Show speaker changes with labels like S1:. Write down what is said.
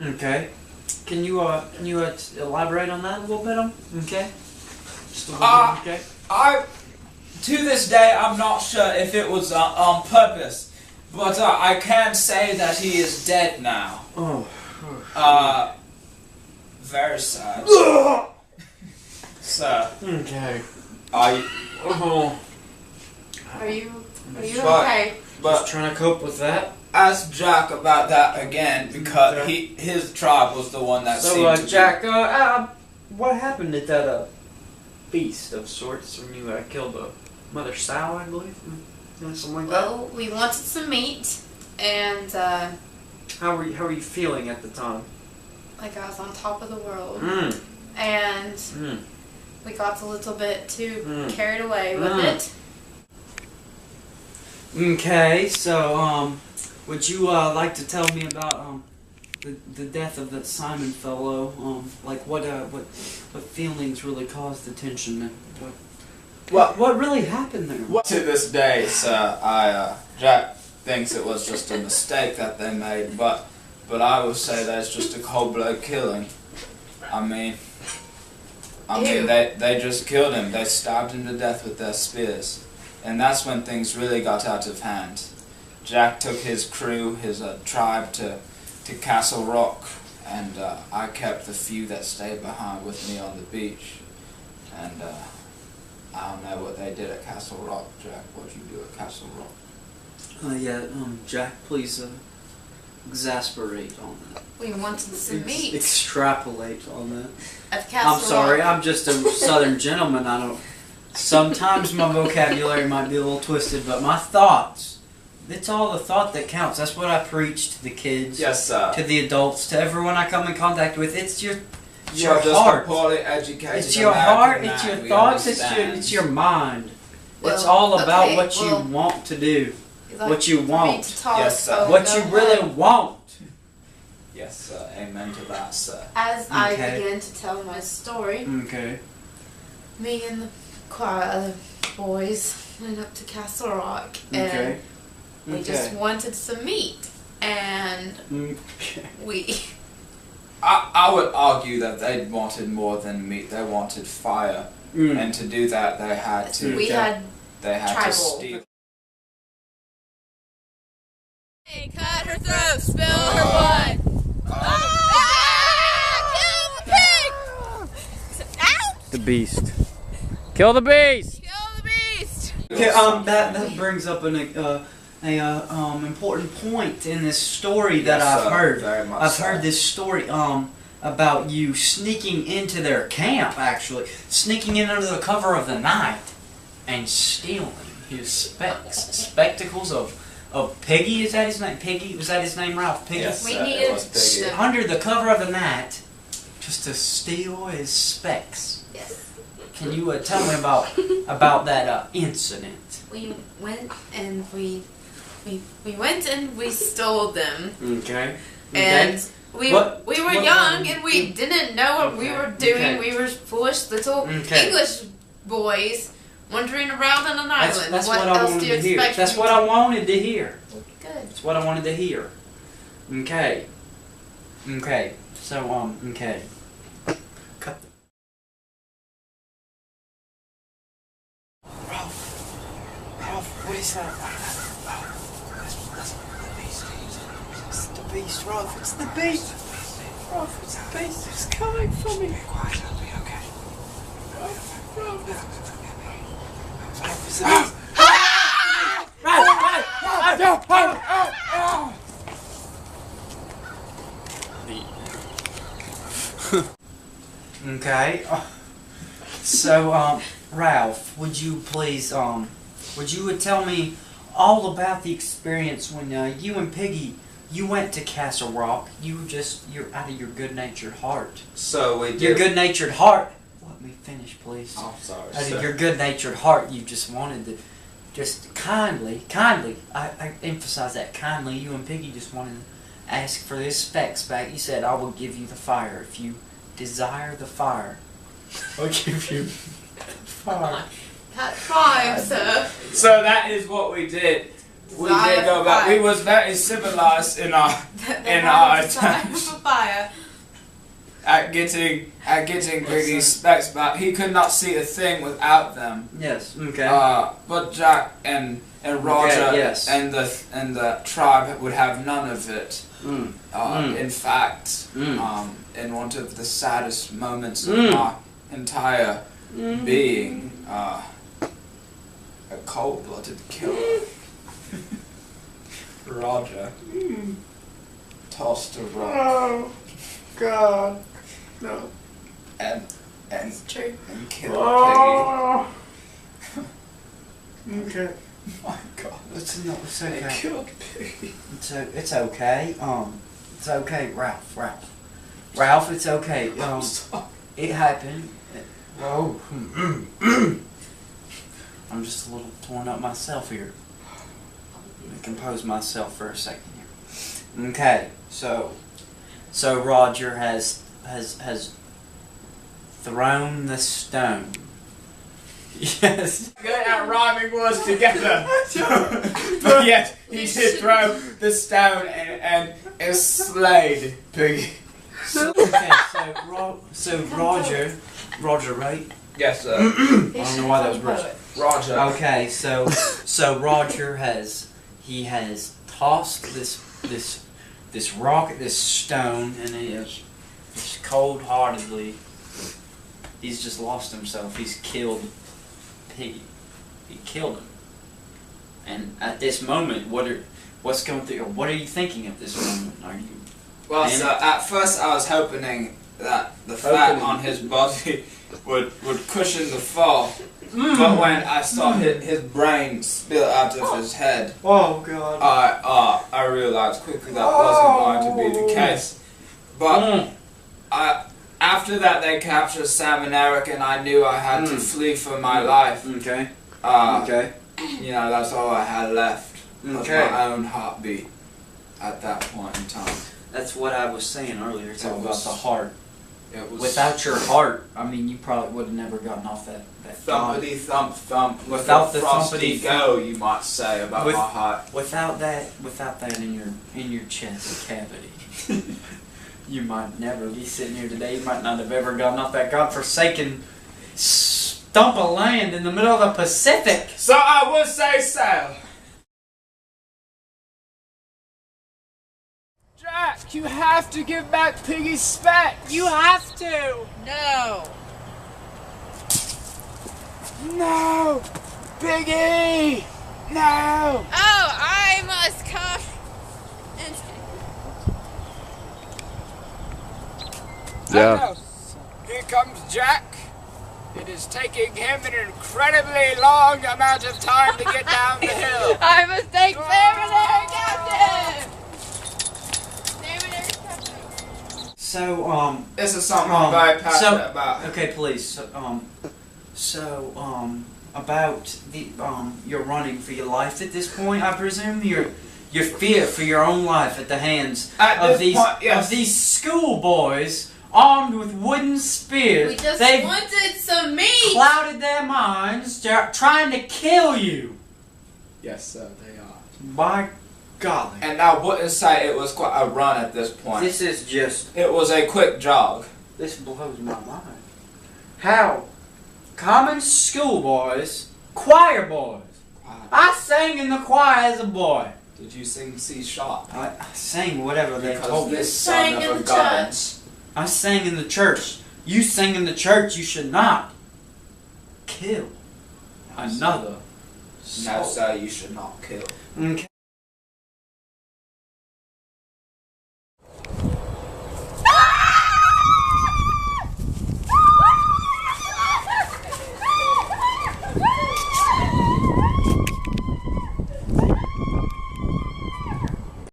S1: Okay. Can you elaborate on that a little bit? Okay. Just a little bit. Okay.
S2: To this day, I'm not sure if it was on purpose, but I can say that he is dead now.
S1: Oh.
S2: Very sad. Sir.
S1: Okay.
S2: Are you
S1: okay?
S2: But
S1: Just trying to cope with that.
S2: ask Jack about that again, because his tribe was the one that seemed to
S1: Jack, what happened at that feast of sorts when you killed Mother Sow, I believe? Something like that?
S3: Well, we wanted some meat, and
S1: How were you feeling at the time?
S3: like I was on top of the world,
S1: Mm.
S3: and
S1: Mm.
S3: we got a little bit too
S1: Mm.
S3: carried away with
S1: Mm.
S3: it.
S1: Okay, so would you like to tell me about the death of that Simon fellow? Like what feelings really caused the tension? And what really happened there?
S2: To this day, sir, Jack thinks it was just a mistake that they made, but I would say that's just a cold-blooded killing. I mean, they just killed him. They stabbed him to death with their spears, and that's when things really got out of hand. Jack took his crew, his tribe, to Castle Rock, and I kept the few that stayed behind with me on the beach. And I don't know what they did at Castle Rock, Jack. What'd you do at Castle Rock?
S1: Jack, please exasperate on that.
S3: We wanted some meat
S1: Extrapolate on that.
S3: at Castle
S1: I'm sorry,
S3: Rock.
S1: I'm just a Southern gentleman. I don't. Sometimes my vocabulary might be a little twisted, but my thoughts. It's all the thought that counts. That's what I preach to the kids,
S2: Yes, sir.
S1: to the adults, to everyone I come in contact with. It's your
S2: You're just
S1: heart.
S2: a poorly educated
S1: It's your
S2: American
S1: heart.
S2: man,
S1: It's your
S2: we
S1: thoughts.
S2: understand.
S1: It's your mind. It's
S3: Well,
S1: all about
S3: okay,
S1: what you
S3: well,
S1: want to do,
S3: You'd like
S1: what you
S3: for me
S1: want.
S3: to talk,
S2: Yes, sir.
S3: so
S1: what
S3: go
S1: you really
S3: ahead.
S1: want.
S2: Yes, sir. Amen to that, sir.
S3: As I
S1: Okay.
S3: began to tell my story,
S1: Okay.
S3: me and the choir other boys went up to Castle Rock, and
S1: Okay.
S3: we just wanted some meat, and
S1: Okay.
S3: we
S2: I would argue that they wanted more than meat. They wanted fire, and to do that, they had to.
S3: we had
S2: They had
S3: tribal.
S2: to steal.
S4: Hey, cut her throat, spill her blood. Kill the pig! Ow!
S5: The beast. Kill the beast!
S4: Kill the beast!
S1: Okay, that brings up an important point in this story that
S2: Yes,
S1: I've
S2: sir.
S1: heard.
S2: Very much
S1: I've
S2: so.
S1: heard this story about you sneaking into their camp, actually sneaking in under the cover of the night and stealing his spectacles of Piggy. Is that his name? Piggy? Was that his name, Ralph? Piggy.
S2: Yes,
S3: We
S2: sir,
S3: needed
S2: it was Piggy.
S1: Under the cover of the night, just to steal his specs.
S3: yes.
S1: Can you tell me about that incident?
S3: We went and we went and we stole them,
S1: Okay.
S3: and we
S1: What-
S3: were
S1: what-
S3: young and we didn't know what we were doing.
S1: Okay.
S3: We were foolish little
S1: Okay.
S3: English boys wandering around on an island.
S1: That's
S3: what
S1: what I
S3: else
S1: wanted
S3: do you
S1: to hear.
S3: expect?
S1: That's
S3: me
S1: what
S3: to
S1: I wanted to hear.
S3: do? Good.
S1: That's what I wanted to hear. Okay. Okay. So okay. Cut. Ralph, what is that? It's the beast, Ralph. It's the beast. Ralph, it's the beast. It's coming for me. Quiet, it'll be okay. Ralph, it's the beast. Okay. So, Ralph, would you please, would you tell me all about the experience when you and Piggy, you went to Castle Rock? You're out of your good-natured heart.
S2: So we did.
S1: Your good-natured heart. Let me finish, please.
S2: I'm sorry,
S1: Out
S2: sir.
S1: of your good-natured heart, you just wanted to, just kindly, I emphasize that, kindly, you and Piggy just wanted to ask for the specs back. You said, I will give you the fire if you desire the fire. I'll give you fire.
S3: That's fine, sir.
S2: So that is what we did. We did go back. We was very civilized in our attempts
S3: fire.
S2: at getting Piggy's specs back. He could not see a thing without them.
S1: Yes. Okay.
S2: But Jack and Roger
S1: Okay, yes.
S2: and the tribe would have none of it. In fact, in one of the saddest moments of my entire being, a cold-blooded killer, Roger, tossed a rock.
S1: Oh, God, no.
S2: And
S3: True.
S2: and killed
S1: Okay.
S2: Piggy. My God,
S1: It's okay.
S2: they killed Piggy.
S1: It's okay. It's okay, Ralph. Ralph, it's okay.
S2: I'm sorry.
S1: It happened. Oh. I'm just a little torn up myself here. Let me compose myself for a second here. Okay, so Roger has thrown the stone. Yes.
S2: Good at rhyming words together. But yet he did throw the stone and slayed Piggy.
S1: Okay, so Roger, right?
S2: Yes, sir.
S1: I don't know why that was Roger.
S2: Roger.
S1: Okay, so Roger has tossed this rock at this stone, and he is just cold-heartedly. He's just lost himself. He's killed Piggy. He killed him. And at this moment, what's going through? What are you thinking at this moment? Are you?
S2: Well, so at first I was hoping that the fat on his body would cushion the fall. But when I saw his brain spill out of his head,
S1: Oh God.
S2: I realized quickly that wasn't going to be the case. But after that, they captured Sam and Eric, and I knew I had to flee for my life.
S1: Okay.
S2: Okay. You know, that's all I had left was
S1: Okay.
S2: my own heartbeat at that point in time.
S1: That's what I was saying earlier. It's all
S2: It
S1: about
S2: was-
S1: the heart.
S2: It was
S1: Without your heart, I mean, you probably would have never gotten off that god.
S2: thumpity thump thump.
S1: Without the
S2: frosty
S1: thumpity
S2: go, you might say about
S1: With-
S2: my heart.
S1: Without that in your chest cavity, you might never be sitting here today. You might not have ever gotten off that godforsaken stump of land in the middle of the Pacific.
S2: So I would say so. Jack, you have to give back Piggy's specs.
S4: You have to. No.
S2: No, Piggy, no.
S4: Oh, I must come and
S5: Yeah.
S2: Here comes Jack. It is taking him an incredibly long amount of time to get down the hill.
S4: I must take Sam and Eric captive. Sam and Eric captive.
S1: So
S2: This is something I'm very passionate about.
S1: okay, please. So about the you're running for your life at this point. I presume your fear for your own life at the hands
S2: At
S1: of
S2: this
S1: these
S2: point, yes.
S1: of these schoolboys armed with wooden spears.
S3: We just
S1: They've
S3: wanted some meat.
S1: clouded their minds, trying to kill you.
S2: Yes, sir, they are.
S1: By golly,
S2: And I wouldn't say it was quite a run at this point.
S1: this is just
S2: It was a quick jog.
S1: this blows my mind. How common schoolboys, choir boys. I sang in the choir as a boy.
S2: Did you sing C sharp?
S1: I sang whatever they
S2: Because
S1: told me.
S2: this
S3: sang
S2: son
S3: in
S2: of a
S3: the
S2: gun.
S3: church.
S1: I sang in the church. You sing in the church. You should not kill another
S2: No,
S1: soul.
S2: sir, you should not kill.
S1: Okay.